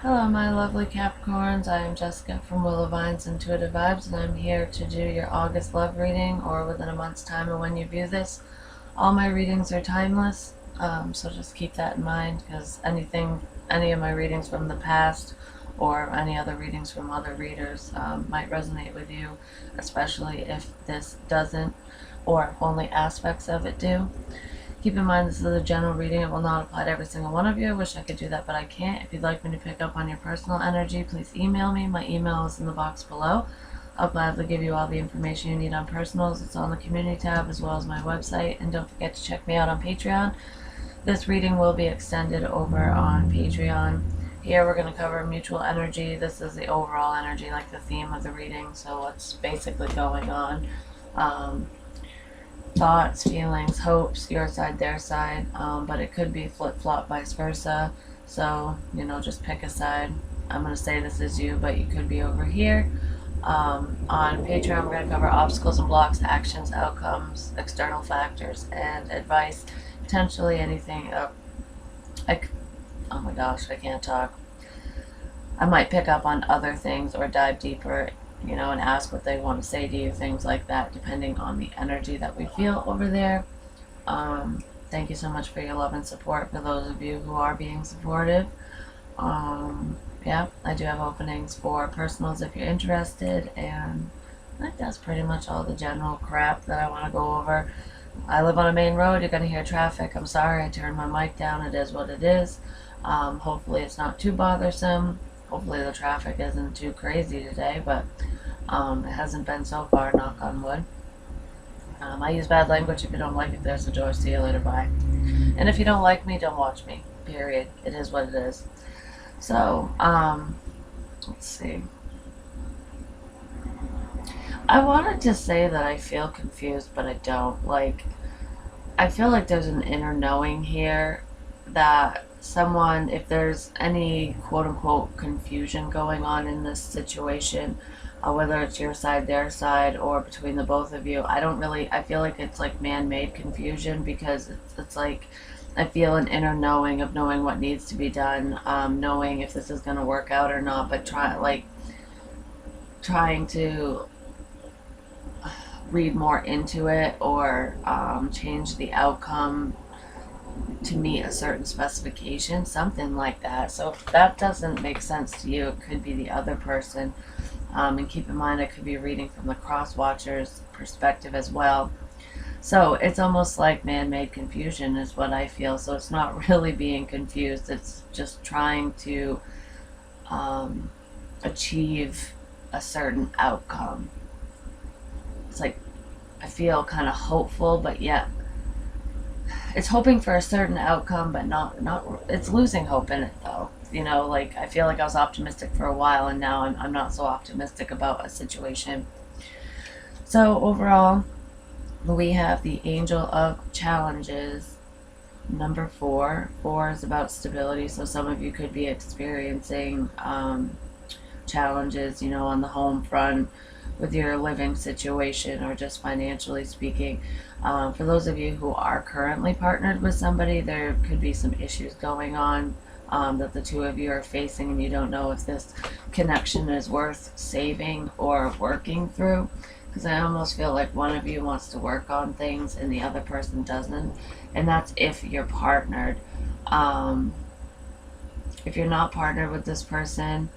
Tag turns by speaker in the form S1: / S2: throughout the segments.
S1: Hello, my lovely Capricorns. I am Jessica from Willow Vines Intuitive Vibes, and I'm here to do your August love reading, or within a month's time of when you view this. All my readings are timeless, so just keep that in mind, because any of my readings from the past, or any other readings from other readers, might resonate with you, especially if this doesn't, or if only aspects of it do. Keep in mind this is a general reading. It will not apply to every single one of you. I wish I could do that, but I can't. If you'd like me to pick up on your personal energy, please email me. My email is in the box below. I'll gladly give you all the information you need on personals. It's on the community tab as well as my website. And don't forget to check me out on Patreon. This reading will be extended over on Patreon. Here we're going to cover mutual energy. This is the overall energy, like the theme of the reading. So what's basically going on. Thoughts, feelings, hopes, your side, their side, but it could be flip-flop, vice versa. So, just pick a side. I'm going to say this is you, but you could be over here. On Patreon, we're going to cover obstacles and blocks, actions, outcomes, external factors, and advice. Potentially anything. Oh my gosh, I can't talk. I might pick up on other things or dive deeper, and ask what they want to say to you, things like that, depending on the energy that we feel over there. Thank you so much for your love and support, for those of you who are being supportive. Yeah, I do have openings for personals if you're interested, and I think that's pretty much all the general crap that I want to go over. I live on a main road. You're going to hear traffic. I'm sorry, I turned my mic down. It is what it is. Hopefully it's not too bothersome. Hopefully the traffic isn't too crazy today, but it hasn't been so far, knock on wood. I use bad language. If you don't like it, there's the door. See you later, bye. And if you don't like me, don't watch me, period. It is what it is. So, let's see. I wanted to say that I feel confused, but I don't. I feel like there's an inner knowing here that someone, if there's any quote-unquote confusion going on in this situation, whether it's your side, their side, or between the both of you, I feel like it's like man-made confusion, because it's like I feel an inner knowing of knowing what needs to be done, knowing if this is going to work out or not, but trying to read more into it, or change the outcome to meet a certain specification, something like that. So if that doesn't make sense to you, it could be the other person. And keep in mind, I could be reading from the cross-watcher's perspective as well. So it's almost like man-made confusion is what I feel. So it's not really being confused. It's just trying to achieve a certain outcome. It's like I feel kind of hopeful, but yet it's hoping for a certain outcome, but not it's losing hope in it, though. I feel like I was optimistic for a while, and now I'm not so optimistic about a situation. So overall, we have the Angel of Challenges, number 4. 4 is about stability, so some of you could be experiencing challenges, on the home front, with your living situation, or just financially speaking. For those of you who are currently partnered with somebody, there could be some issues going on that the two of you are facing, and you don't know if this connection is worth saving or working through, because I almost feel like one of you wants to work on things and the other person doesn't, and that's if you're partnered. If you're not partnered with this person,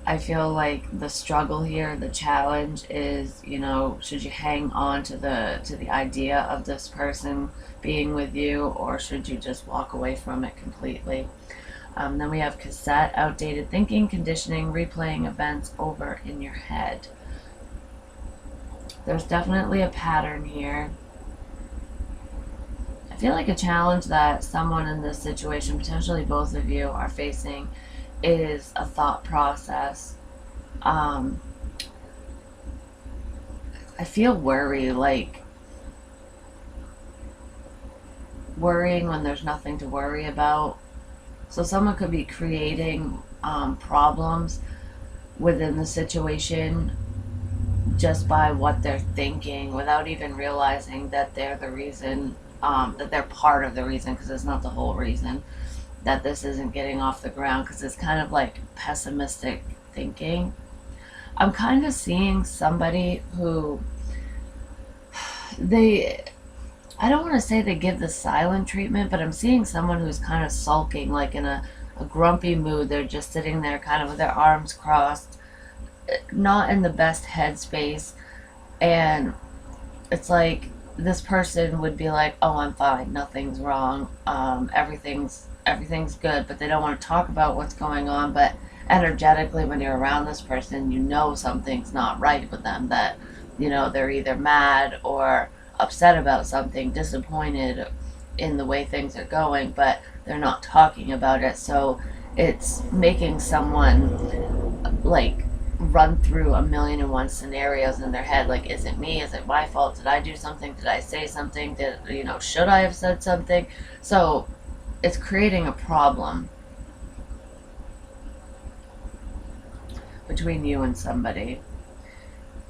S1: I feel like the struggle here, the challenge is, should you hang on to the idea of this person being with you, or should you just walk away from it completely? Then we have cassette, outdated thinking, conditioning, replaying events over in your head. There's definitely a pattern here. I feel like a challenge that someone in this situation, potentially both of you, are facing is a thought process. I feel worry, like worrying when there's nothing to worry about. So someone could be creating problems within the situation just by what they're thinking, without even realizing that they're the reason, that they're part of the reason, because it's not the whole reason. that this isn't getting off the ground, because it's kind of like pessimistic thinking. I'm kind of seeing somebody who they, I don't want to say they give the silent treatment, but I'm seeing someone who's kind of sulking, like in a grumpy mood. They're just sitting there kind of with their arms crossed, not in the best headspace. And it's like this person would be like, "Oh, I'm fine. Nothing's wrong. Everything's good," but they don't want to talk about what's going on. But energetically, when you're around this person, you know something's not right with them. That, they're either mad or upset about something, disappointed in the way things are going, but they're not talking about it. So it's making someone like run through a million and one scenarios in their head. Like, is it me? Is it my fault? Did I do something? Did I say something? Should I have said something? So it's creating a problem between you and somebody.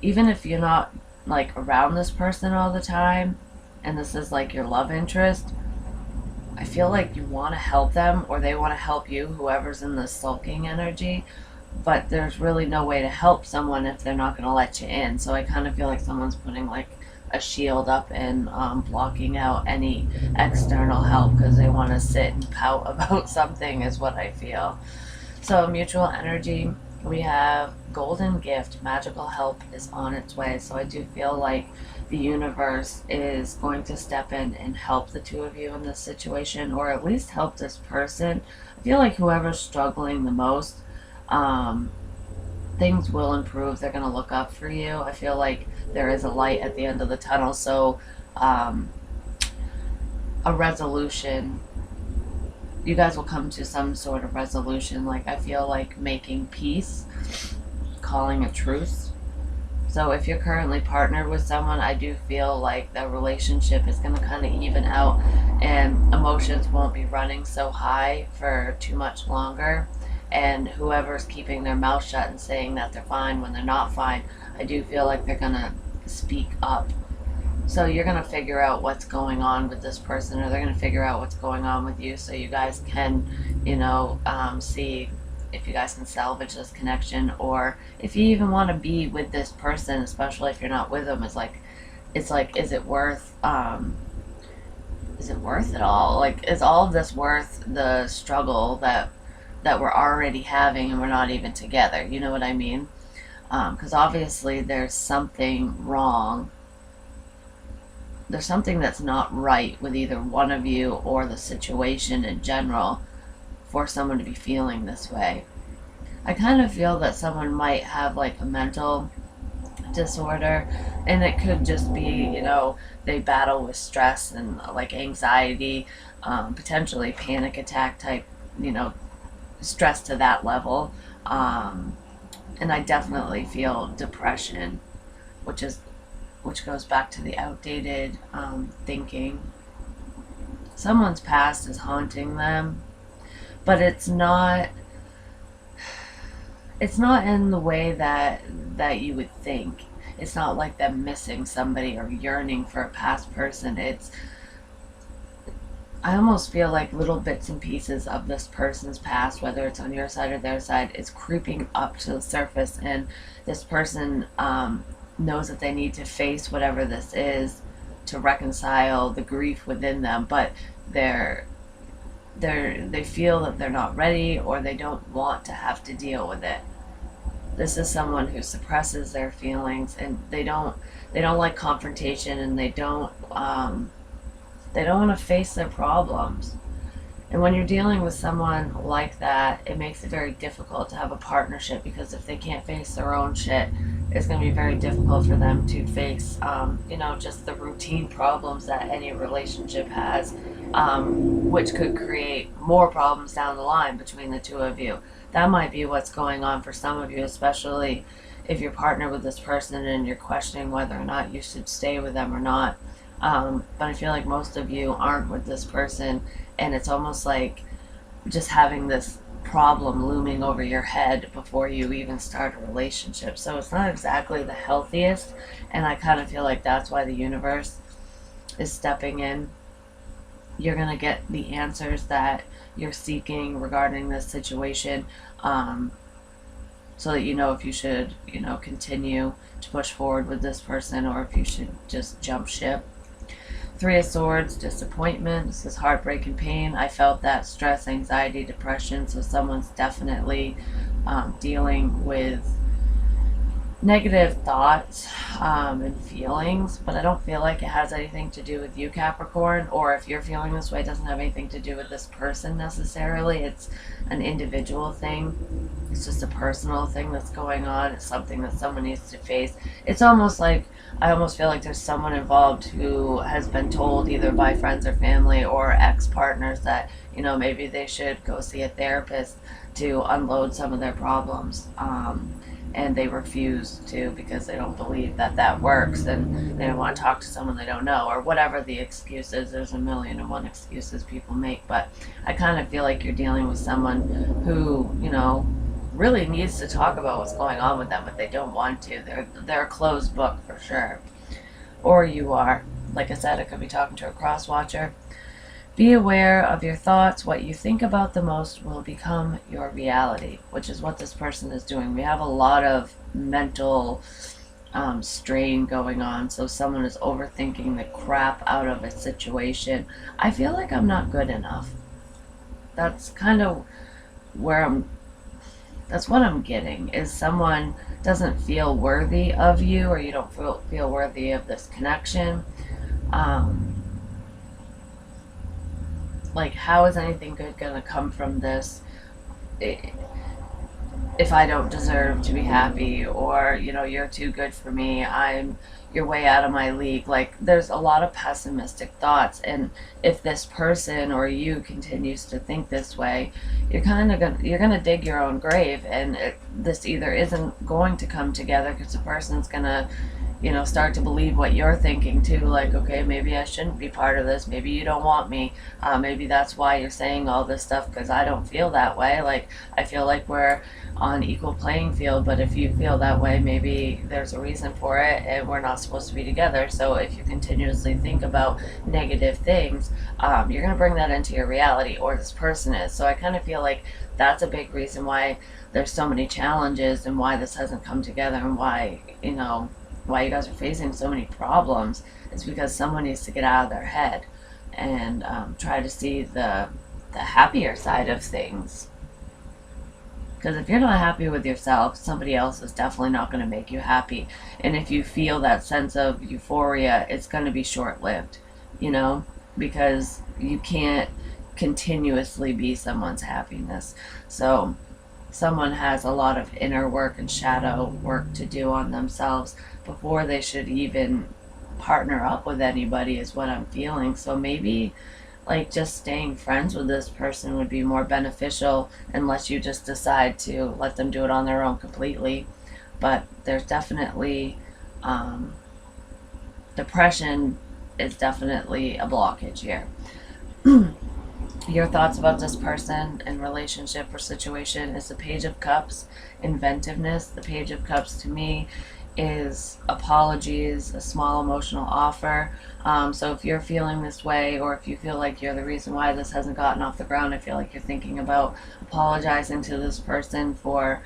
S1: Even if you're not like around this person all the time, and this is like your love interest, I feel like you want to help them, or they want to help you, whoever's in the sulking energy, but there's really no way to help someone if they're not going to let you in. So I kind of feel like someone's putting like a shield up and blocking out any external help, because they want to sit and pout about something, is what I feel. So mutual energy, we have golden gift, magical help is on its way. So I do feel like the universe is going to step in and help the two of you in this situation, or at least help this person. I feel like whoever's struggling the most, things will improve. They're going to look up for you. I feel like there is a light at the end of the tunnel. So a resolution, you guys will come to some sort of resolution. Like, I feel like making peace, calling a truce. So if you're currently partnered with someone, I do feel like the relationship is going to kind of even out, and emotions won't be running so high for too much longer. And whoever's keeping their mouth shut and saying that they're fine when they're not fine, I do feel like they're going to speak up. So you're going to figure out what's going on with this person, or they're going to figure out what's going on with you, so you guys can, see if you guys can salvage this connection, or if you even want to be with this person, especially if you're not with them. Is it worth it all? Like, is all of this worth the struggle that we're already having, and we're not even together? You know what I mean? Because obviously there's something wrong. There's something that's not right with either one of you or the situation in general for someone to be feeling this way. I kind of feel that someone might have like a mental disorder, and it could just be, they battle with stress and like anxiety, potentially panic attack type, stress to that level. And I definitely feel depression, which goes back to the outdated thinking. Someone's past is haunting them, but it's not in the way that you would think. It's not like them missing somebody or yearning for a past person. I almost feel like little bits and pieces of this person's past, whether it's on your side or their side, is creeping up to the surface, and this person knows that they need to face whatever this is to reconcile the grief within them, but they feel that they're not ready, or they don't want to have to deal with it. This is someone who suppresses their feelings, and they don't like confrontation, and they don't want to face their problems. And when you're dealing with someone like that, it makes it very difficult to have a partnership, because if they can't face their own shit, it's going to be very difficult for them to face, just the routine problems that any relationship has, which could create more problems down the line between the two of you. That might be what's going on for some of you, especially if you're partnered with this person and you're questioning whether or not you should stay with them or not. But I feel like most of you aren't with this person, and it's almost like just having this problem looming over your head before you even start a relationship. So it's not exactly the healthiest, and I kind of feel like that's why the universe is stepping in. You're going to get the answers that you're seeking regarding this situation, so that you know if you should, continue to push forward with this person or if you should just jump ship. Three of Swords, disappointment. This is heartbreak and pain. I felt that stress, anxiety, depression. So someone's definitely dealing with negative thoughts and feelings, but I don't feel like it has anything to do with you, Capricorn, or if you're feeling this way, it doesn't have anything to do with this person necessarily. It's an individual thing. It's just a personal thing that's going on. It's something that someone needs to face. It's almost like, I almost feel like there's someone involved who has been told either by friends or family or ex-partners that, maybe they should go see a therapist to unload some of their problems. And they refuse to because they don't believe that works, and they don't want to talk to someone they don't know, or whatever the excuse is. There's a million and one excuses people make, but I kind of feel like you're dealing with someone who, really needs to talk about what's going on with them, but they don't want to. They're a closed book for sure. Or you are. Like I said, I could be talking to a cross watcher. Be aware of your thoughts. What you think about the most will become your reality, which is what this person is doing. We have a lot of mental strain going on, so someone is overthinking the crap out of a situation. I feel like I'm not good enough. That's kind of where that's what I'm getting, is someone doesn't feel worthy of you, or you don't feel worthy of this connection. Like, how is anything good going to come from this if I don't deserve to be happy, or, you're too good for me, you're way out of my league. Like, there's a lot of pessimistic thoughts, and if this person or you continues to think this way, you're gonna dig your own grave, and this either isn't going to come together because the person's gonna start to believe what you're thinking too, like, okay, maybe I shouldn't be part of this, maybe you don't want me, maybe that's why you're saying all this stuff, because I don't feel that way. Like, I feel like we're on equal playing field, but if you feel that way, maybe there's a reason for it, and we're not supposed to be together. So if you continuously think about negative things, you're going to bring that into your reality, or this person is. So I kind of feel like that's a big reason why there's so many challenges, and why this hasn't come together, and why you guys are facing so many problems. Is because someone needs to get out of their head and try to see the happier side of things. Because if you're not happy with yourself, somebody else is definitely not going to make you happy. And if you feel that sense of euphoria, it's going to be short-lived, because you can't continuously be someone's happiness. So someone has a lot of inner work and shadow work to do on themselves before they should even partner up with anybody, is what I'm feeling. So maybe like just staying friends with this person would be more beneficial, unless you just decide to let them do it on their own completely. But there's definitely depression is definitely a blockage here. Your thoughts about this person and relationship or situation is the Page of Cups, inventiveness. The Page of Cups to me is apologies, a small emotional offer. So if you're feeling this way, or if you feel like you're the reason why this hasn't gotten off the ground, I feel like you're thinking about apologizing to this person for,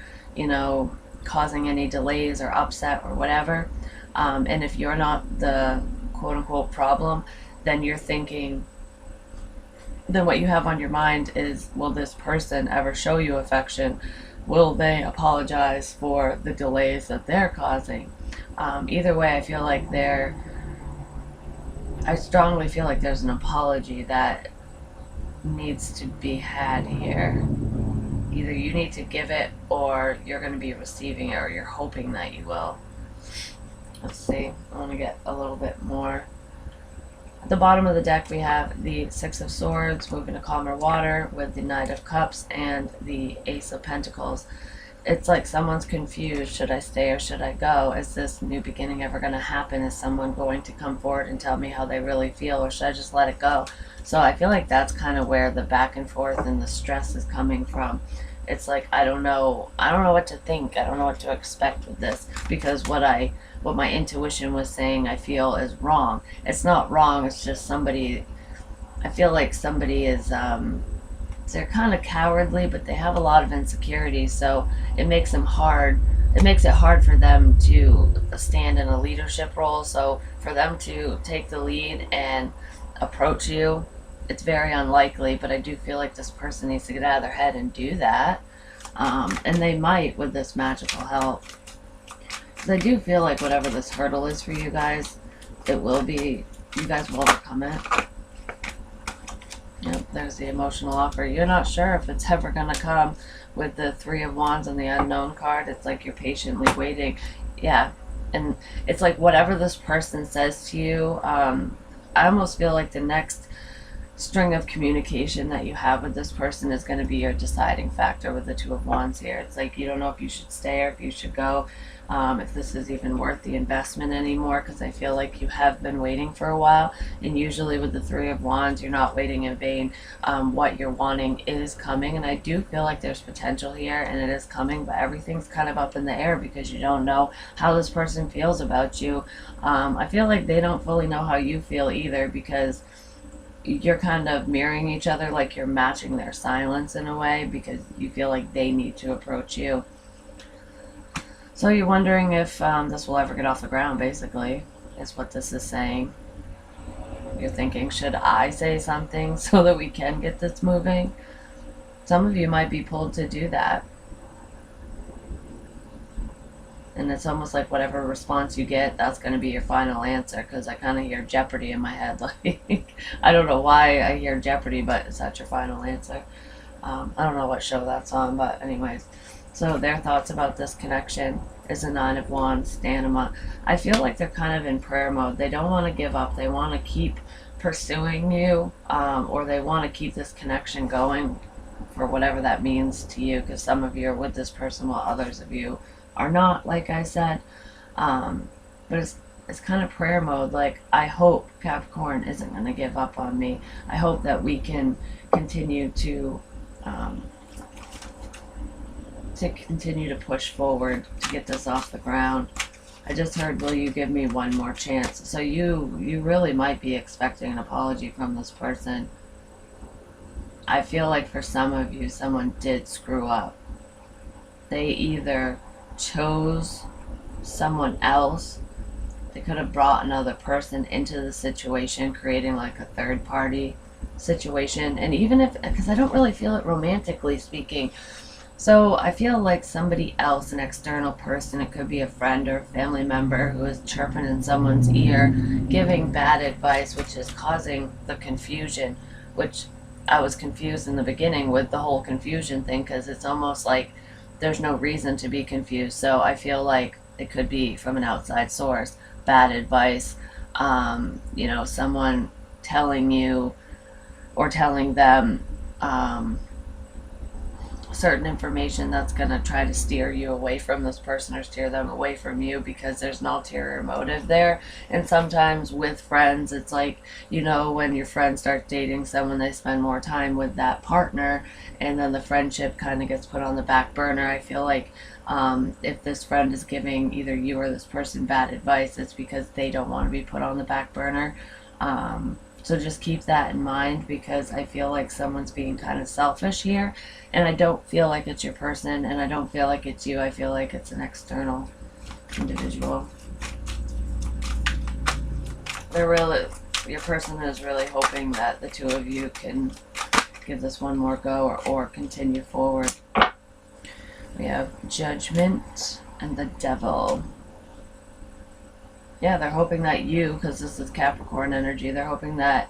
S1: causing any delays or upset or whatever. And if you're not the quote-unquote problem, then you're thinking, then what you have on your mind is, will this person ever show you affection? Will they apologize for the delays that they're causing? Either way, I feel like I strongly feel like there's an apology that needs to be had here. Either you need to give it, or you're going to be receiving it, or you're hoping that you will. Let's see. I want to get a little bit more. At the bottom of the deck, we have the Six of Swords, moving to calmer water, with the Knight of Cups and the Ace of Pentacles. It's like someone's confused. Should I stay or should I go? Is this new beginning ever going to happen? Is someone going to come forward and tell me how they really feel, or should I just let it go? So I feel like that's kind of where the back and forth and the stress is coming from. It's like, I don't know what to think. I don't know what to expect with this, because what my intuition was saying I feel is wrong. It's not wrong, it's just somebody, I feel like somebody is they're kind of cowardly, but they have a lot of insecurities, so it makes them hard. It makes it hard for them to stand in a leadership role. So for them to take the lead and approach you, it's very unlikely. But I do feel like this person needs to get out of their head and do that, and they might with this magical help. Because I do feel like whatever this hurdle is for you guys, it will be. You guys will overcome it. Yep, there's the emotional offer. You're not sure if it's ever going to come with the Three of Wands and the unknown card. It's like you're patiently waiting. Yeah, and it's like whatever this person says to you, I almost feel like the next string of communication that you have with this person is going to be your deciding factor with the Two of Wands here. It's like you don't know if you should stay or if you should go, if this is even worth the investment anymore, because I feel like you have been waiting for a while, and usually with the Three of Wands you're not waiting in vain. What you're wanting is coming, and I do feel like there's potential here and it is coming, but everything's kind of up in the air because you don't know how this person feels about you. I feel like they don't fully know how you feel either, because you're kind of mirroring each other, like you're matching their silence in a way, because you feel like they need to approach you. So you're wondering if this will ever get off the ground, basically, is what this is saying. You're thinking, should I say something so that we can get this moving? Some of you might be pulled to do that. And it's almost like whatever response you get, that's going to be your final answer, because I kind of hear Jeopardy in my head. Like, I don't know why I hear Jeopardy, but is that your final answer? I don't know what show that's on, but anyways. So their thoughts about this connection is the Nine of Wands, Stamina. I feel like they're kind of in prayer mode. They don't want to give up. They want to keep pursuing you, or they want to keep this connection going for whatever that means to you, because some of you are with this person while others of you are not, like I said. But it's kind of prayer mode. Like, I hope Capricorn isn't going to give up on me. I hope that we can continue to push forward to get this off the ground. I just heard, will you give me one more chance? So you really might be expecting an apology from this person. I feel like for some of you, someone did screw up. They either chose someone else. They could have brought another person into the situation, creating like a third party situation. And even if, because I don't really feel it romantically speaking, so I feel like somebody else, an external person, it could be a friend or a family member, who is chirping in someone's ear, giving bad advice, which is causing the confusion, which I was confused in the beginning with the whole confusion thing, because it's almost like there's no reason to be confused. So I feel like it could be from an outside source, bad advice, someone telling you or telling them certain information that's going to try to steer you away from this person or steer them away from you, because there's an ulterior motive there. And sometimes with friends, it's like, when your friend starts dating someone, they spend more time with that partner, and then the friendship kind of gets put on the back burner. I feel like if this friend is giving either you or this person bad advice, it's because they don't want to be put on the back burner. So just keep that in mind, because I feel like someone's being kind of selfish here, and I don't feel like it's your person, and I don't feel like it's you. I feel like it's an external individual. Your person is really hoping that the two of you can give this one more go, or continue forward. We have Judgment and the Devil. Yeah, they're hoping that you, because this is Capricorn energy, they're hoping that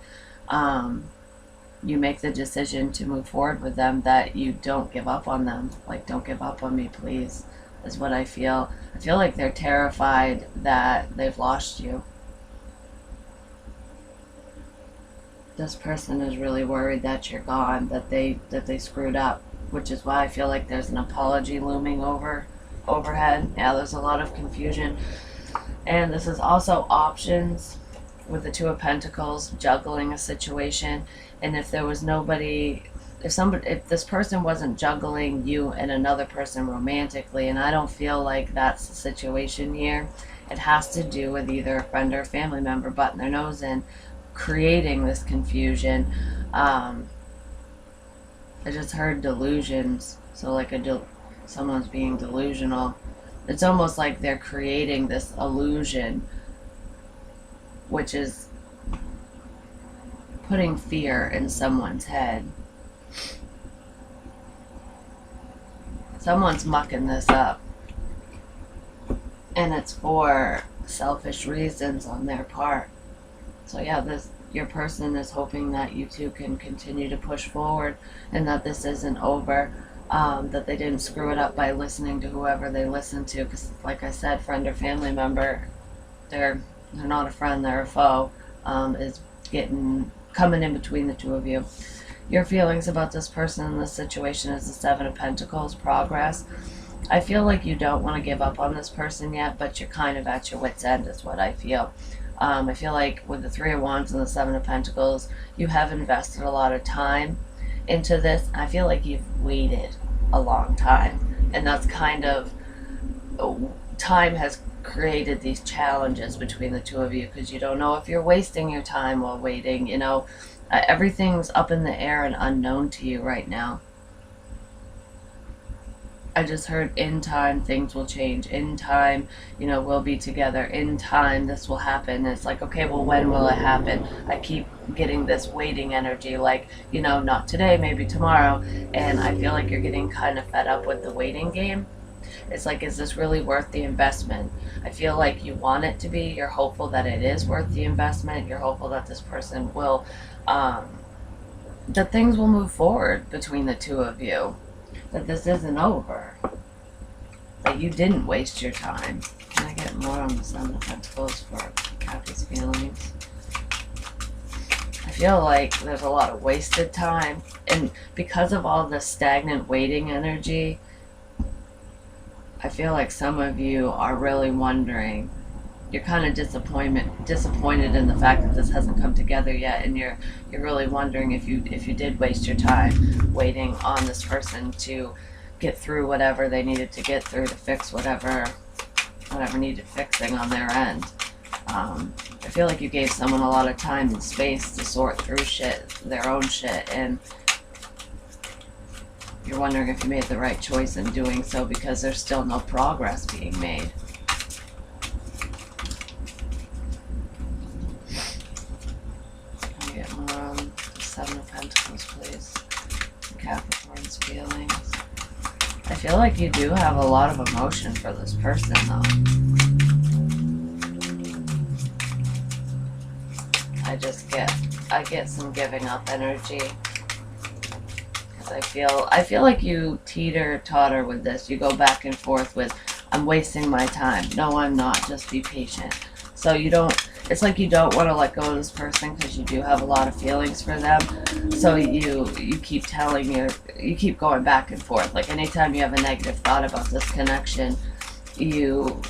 S1: you make the decision to move forward with them, that you don't give up on them. Like, don't give up on me, please, is what I feel. I feel like they're terrified that they've lost you. This person is really worried that you're gone, that they screwed up, which is why I feel like there's an apology looming overhead. Yeah, there's a lot of confusion. And this is also options with the Two of Pentacles, juggling a situation. And if there was nobody, if this person wasn't juggling you and another person romantically, and I don't feel like that's the situation here, it has to do with either a friend or a family member butting their nose in, creating this confusion. I just heard delusions. So like someone's being delusional. It's almost like they're creating this illusion, which is putting fear in someone's head. Someone's mucking this up. And it's for selfish reasons on their part. So yeah, your person is hoping that you two can continue to push forward and that this isn't over. That they didn't screw it up by listening to whoever they listened to. Because like I said, friend or family member, they're not a friend, they're a foe, is coming in between the two of you. Your feelings about this person in this situation is the Seven of Pentacles, progress. I feel like you don't want to give up on this person yet, but you're kind of at your wit's end is what I feel. I feel like with the Three of Wands and the Seven of Pentacles, you have invested a lot of time into this. I feel like you've waited a long time, and that's kind of, time has created these challenges between the two of you, because you don't know if you're wasting your time while waiting. Everything's up in the air and unknown to you right now. I just heard in time things will change. In time, we'll be together. In time, this will happen. It's like, okay, well, when will it happen? I keep getting this waiting energy, like, not today, maybe tomorrow. And I feel like you're getting kind of fed up with the waiting game. It's like, is this really worth the investment? I feel like you want it to be. You're hopeful that it is worth the investment. You're hopeful that this person will, that things will move forward between the two of you. That this isn't over. That you didn't waste your time. Can I get more on the Seven of Pentacles for Cappy's feelings? I feel like there's a lot of wasted time. And because of all the stagnant waiting energy, I feel like some of you are really wondering. You're kind of disappointed in the fact that this hasn't come together yet, and you're really wondering if you did waste your time waiting on this person to get through whatever they needed to get through to fix whatever needed fixing on their end. I feel like you gave someone a lot of time and space to sort through their own shit, and you're wondering if you made the right choice in doing so, because there's still no progress being made. Seven of Pentacles, please. Capricorn's feelings. I feel like you do have a lot of emotion for this person, though. I get some giving up energy. Because I feel like you teeter-totter with this. You go back and forth with, I'm wasting my time. No, I'm not. Just be patient. So it's like you don't want to let go of this person because you do have a lot of feelings for them. So you keep you keep going back and forth. Like anytime you have a negative thought about this connection, you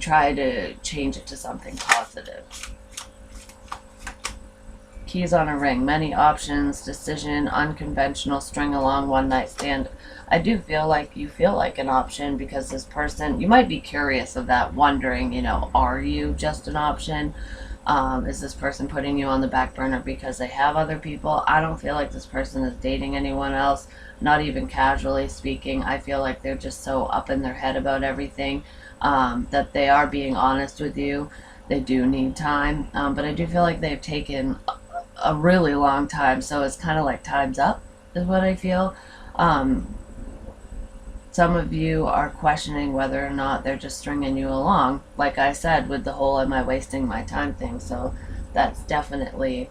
S1: try to change it to something positive. Keys on a ring, many options, decision, unconventional, string along, one night stand. I do feel like you feel like an option, because this person, you might be curious of that, wondering, are you just an option? Is this person putting you on the back burner because they have other people? I don't feel like this person is dating anyone else, not even casually speaking. I feel like they're just so up in their head about everything, that they are being honest with you. They do need time, but I do feel like they've taken a really long time, so it's kind of like time's up is what I feel. Some of you are questioning whether or not they're just stringing you along, like I said, with the whole am I wasting my time thing. So that's definitely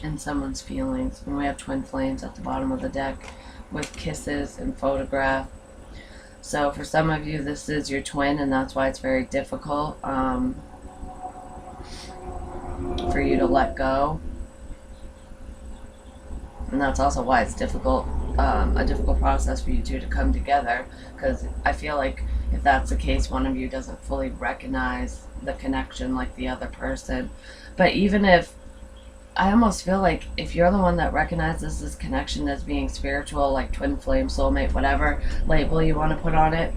S1: in someone's feelings. And we have twin flames at the bottom of the deck with kisses and photograph. So for some of you, this is your twin, and that's why it's very difficult for you to let go. And that's also why it's difficult, a difficult process for you two to come together, because I feel like if that's the case, one of you doesn't fully recognize the connection like the other person. But even if, I almost feel like if you're the one that recognizes this connection as being spiritual, like twin flame, soulmate, whatever label you want to put on it,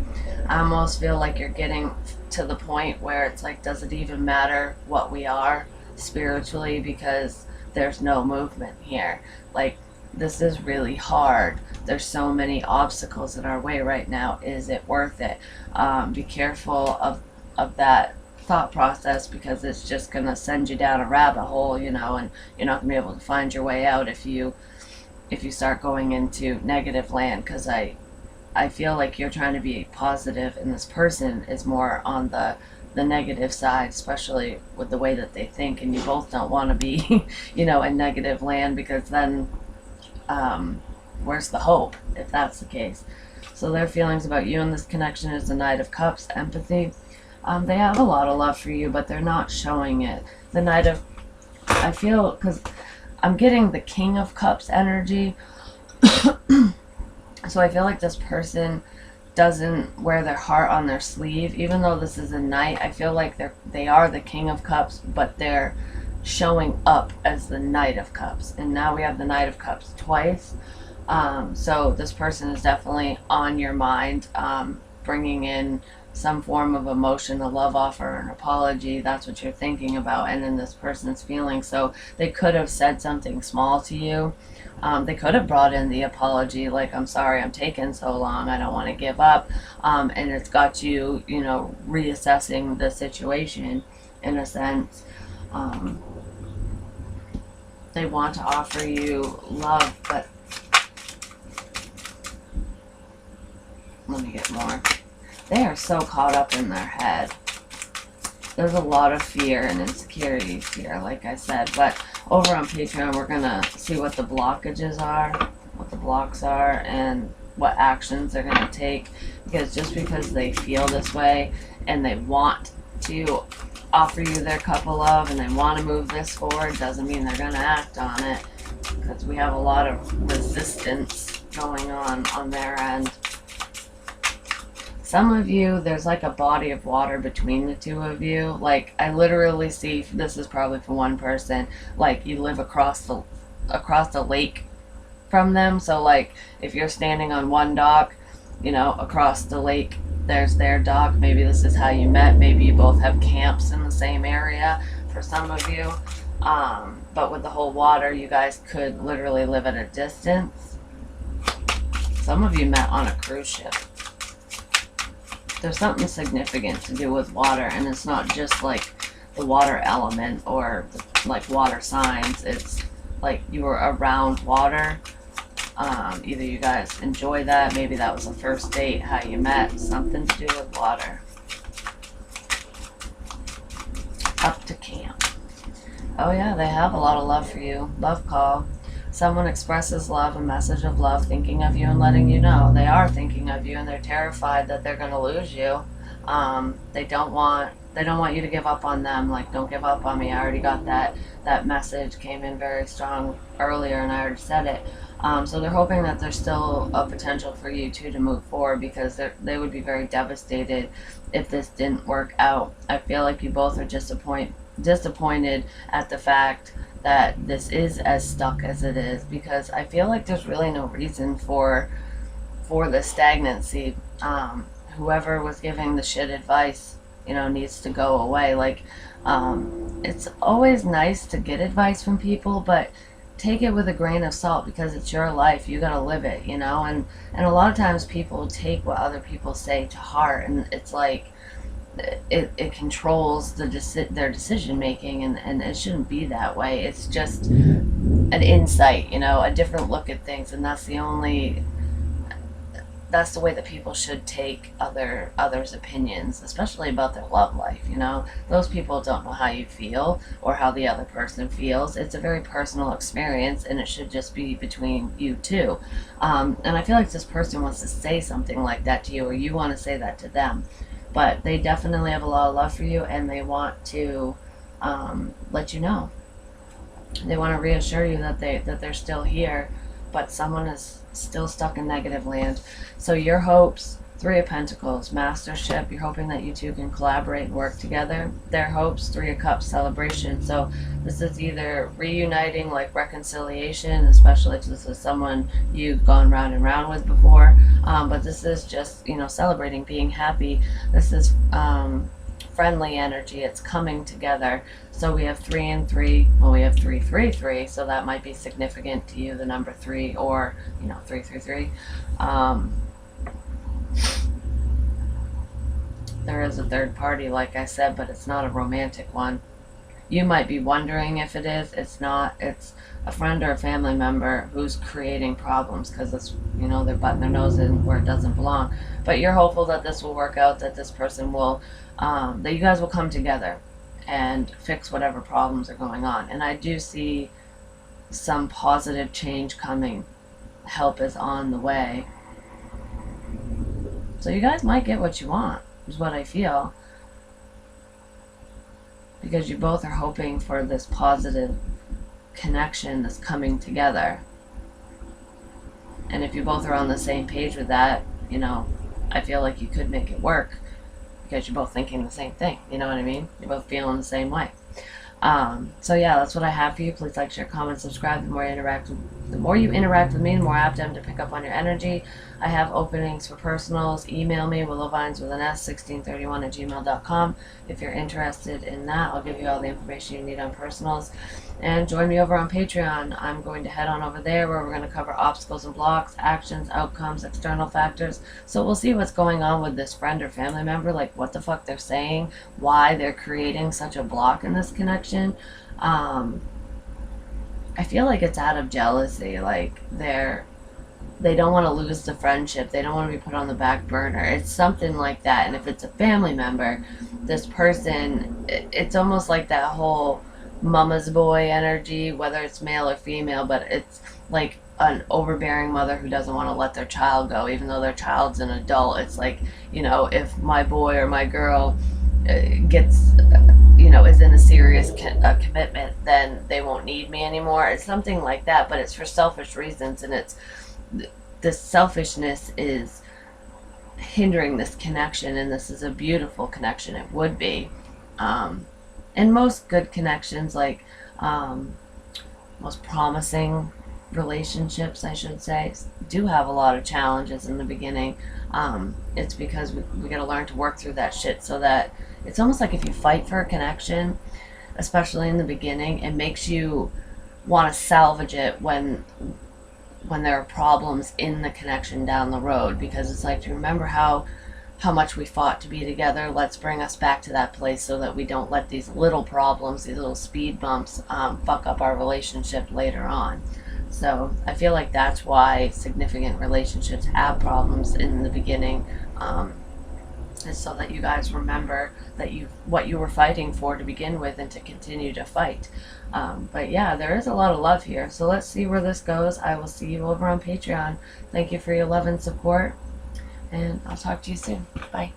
S1: I almost feel like you're getting to the point where it's like, does it even matter what we are spiritually? Because there's no movement here. Like, this is really hard. There's so many obstacles in our way right now. Is it worth it? Be careful of that thought process, because it's just going to send you down a rabbit hole, and you're not going to be able to find your way out if you start going into negative land. Because I feel like you're trying to be positive, and this person is more on the negative side, especially with the way that they think, and you both don't want to be in negative land, because then where's the hope if that's the case? So their feelings about you in this connection is the Knight of Cups, empathy. They have a lot of love for you, but they're not showing it. The Knight of, I feel, because I'm getting the King of Cups energy. So I feel like this person doesn't wear their heart on their sleeve. Even though this is a knight, I feel like they are the King of Cups, but they're showing up as the Knight of Cups. And now we have the Knight of Cups twice. So this person is definitely on your mind, bringing in some form of emotion, a love offer, an apology. That's what you're thinking about, and then this person's feeling. So they could have said something small to you. They could have brought in the apology, like, I'm sorry I'm taking so long, I don't want to give up. And it's got you, reassessing the situation in a sense. They want to offer you love, but let me get more. They are so caught up in their head. There's a lot of fear and insecurities here, like I said. But over on Patreon, we're going to see what the blockages are, what the blocks are, and what actions they're going to take. Because just because they feel this way and they want to offer you their cup of love and they want to move this forward, doesn't mean they're going to act on it. Because we have a lot of resistance going on their end. Some of you, there's like a body of water between the two of you. Like, I literally see, this is probably for one person, like you live across the lake from them. So like if you're standing on one dock, across the lake there's their dock. Maybe this is how you met. Maybe you both have camps in the same area for some of you. But with the whole water, you guys could literally live at a distance. Some of you met on a cruise ship. There's something significant to do with water, and it's not just like the water element or like water signs. It's like you were around water. Either you guys enjoy that, maybe that was a first date, how you met, something to do with water. Up to camp. Oh yeah, they have a lot of love for you. Love call. Someone expresses love, a message of love, thinking of you and letting you know. They are thinking of you, and they're terrified that they're going to lose you. They don't want you to give up on them. Like, don't give up on me. I already got that message, came in very strong earlier, and I already said it. So they're hoping that there's still a potential for you two to move forward, because they would be very devastated if this didn't work out. I feel like you both are disappointed at the fact that this is as stuck as it is, because I feel like there's really no reason for the stagnancy. Whoever was giving the shit advice, needs to go away. Like, it's always nice to get advice from people, but take it with a grain of salt, because it's your life. You gotta live it, and a lot of times people take what other people say to heart, and it's like it controls their decision making, and it shouldn't be that way. It's just an insight, a different look at things, and that's the way that people should take others' opinions, especially about their love life. Those people don't know how you feel or how the other person feels. It's a very personal experience, and it should just be between you two. And I feel like this person wants to say something like that to you, or you want to say that to them. But they definitely have a lot of love for you, and they want to let you know. They want to reassure you that they're still here, but someone is still stuck in negative land. So your hopes, Three of Pentacles, Mastership, you're hoping that you two can collaborate and work together. Their hopes, Three of Cups, celebration. So this is either reuniting, like reconciliation, especially if this is someone you've gone round and round with before. But this is just, celebrating, being happy. This is friendly energy. It's coming together. So we have 3 and 3. Well, we have 3, 3, 3. So that might be significant to you, the number 3, or 3, 3, 3. There is a third party, like I said, but it's not a romantic one. You might be wondering if it is. It's not. It's a friend or a family member who's creating problems because it's, they're butting their nose in where it doesn't belong. But you're hopeful that this will work out, that this person will, that you guys will come together and fix whatever problems are going on. And I do see some positive change coming. Help is on the way. So you guys might get what you want, is what I feel. Because you both are hoping for this positive connection that's coming together. And if you both are on the same page with that, I feel like you could make it work because you're both thinking the same thing. You know what I mean? You're both feeling the same way. So yeah, that's what I have for you. Please like, share, comment, subscribe. The more you interact with me, the more apt I am to pick up on your energy. I have openings for personals. Email me, willowvines with an S, 1631@gmail.com. If you're interested in that, I'll give you all the information you need on personals. And join me over on Patreon. I'm going to head on over there where we're going to cover obstacles and blocks, actions, outcomes, external factors. So we'll see what's going on with this friend or family member, like what the fuck they're saying, why they're creating such a block in this connection. I feel like it's out of jealousy. Like they don't want to lose the friendship. They don't want to be put on the back burner. It's something like that. And if it's a family member, this person, it's almost like that whole mama's boy energy, whether it's male or female, but it's like an overbearing mother who doesn't want to let their child go, even though their child's an adult. It's like, if my boy or my girl gets, is in a serious commitment, then they won't need me anymore. It's something like that, but it's for selfish reasons, and this selfishness is hindering this connection, and this is a beautiful connection. It would be. And most good connections, like most promising relationships, I should say, do have a lot of challenges in the beginning. It's because we got to learn to work through that shit, so that it's almost like if you fight for a connection, especially in the beginning, it makes you want to salvage it when there are problems in the connection down the road, because it's like, do you remember how much we fought to be together? Let's bring us back to that place so that we don't let these little problems, these little speed bumps, fuck up our relationship later on. So I feel like that's why significant relationships have problems in the beginning, is so that you guys remember that what you were fighting for to begin with, and to continue to fight. But yeah, there is a lot of love here. So let's see where this goes. I will see you over on Patreon. Thank you for your love and support, and I'll talk to you soon. Bye.